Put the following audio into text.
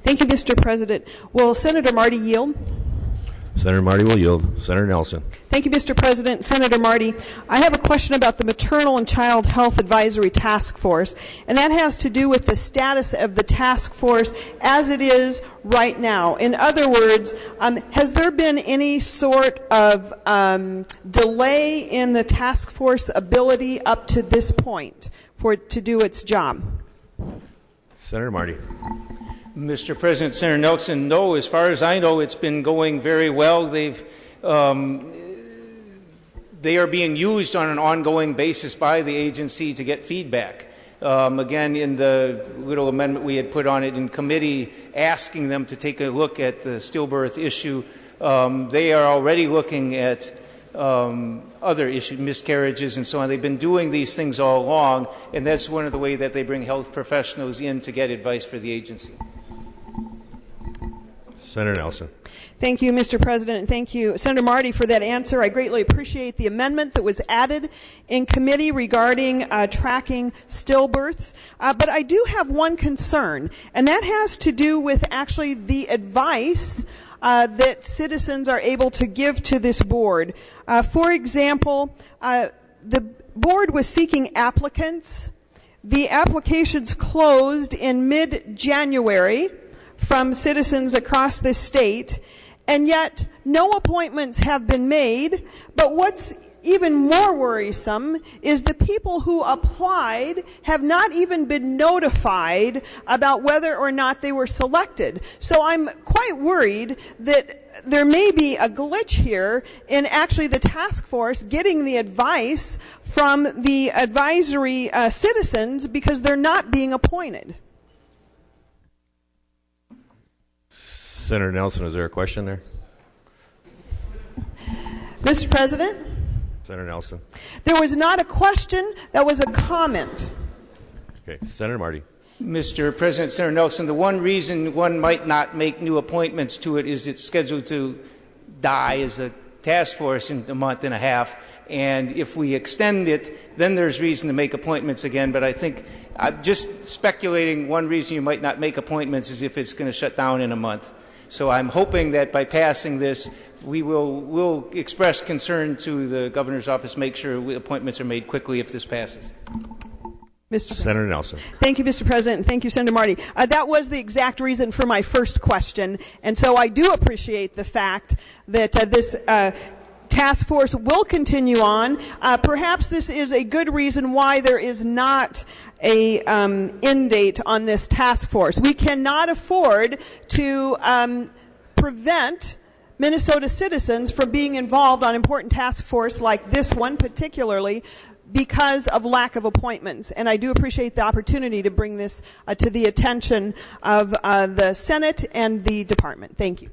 Thank you, Mr. President. Will Senator Marty yield? Senator Marty will yield. Senator Nelson. Thank you, Mr. President. Senator Marty, I have a question about the Maternal and Child Health Advisory Task Force, and that has to do with the status of the task force as it is right now. In other words, has there been any sort of delay in the task force ability up to this point for it to do its job? Senator Marty. Mr. President, Senator Nelson, no, as far as I know, it's been going very well. They are being used on an ongoing basis by the agency to get feedback. Again, in the little amendment we had put on it in committee, asking them to take a look at the stillbirth issue, they are already looking at other issues, miscarriages and so on. They've been doing these things all along, and that's one of the ways that they bring health professionals in to get advice for the agency. Senator Nelson. Thank you, Mr. President, and thank you, Senator Marty, for that answer. I greatly appreciate the amendment that was added in committee regarding tracking stillbirths. But I do have one concern, and that has to do with actually the advice that citizens are able to give to this board. For example, the board was seeking applicants. The applications closed in mid-January from citizens across the state, and yet no appointments have been made. But what's even more worrisome is the people who applied have not even been notified about whether or not they were selected. So I'm quite worried that there may be a glitch here in actually the task force getting the advice from the advisory citizens because they're not being appointed. Senator Nelson, is there a question there? Mr. President? Senator Nelson. There was not a question, that was a comment. Okay, Senator Marty. Mr. President, Senator Nelson, the one reason one might not make new appointments to it is it's scheduled to die as a task force in a month and a half. And if we extend it, then there's reason to make appointments again. But I think I'm just speculating one reason you might not make appointments is if it's going to shut down in a month. So I'm hoping that by passing this, we'll express concern to the governor's office, make sure appointments are made quickly if this passes. Mr. Senator Nelson. Thank you, Mr. President, and thank you, Senator Marty. That was the exact reason for my first question, and so I do appreciate the fact that this task force will continue on. Perhaps this is a good reason why there is not a end date on this task force. We cannot afford to prevent Minnesota citizens from being involved on important task force like this one particularly because of lack of appointments. And I do appreciate the opportunity to bring this to the attention of the Senate and the department. Thank you.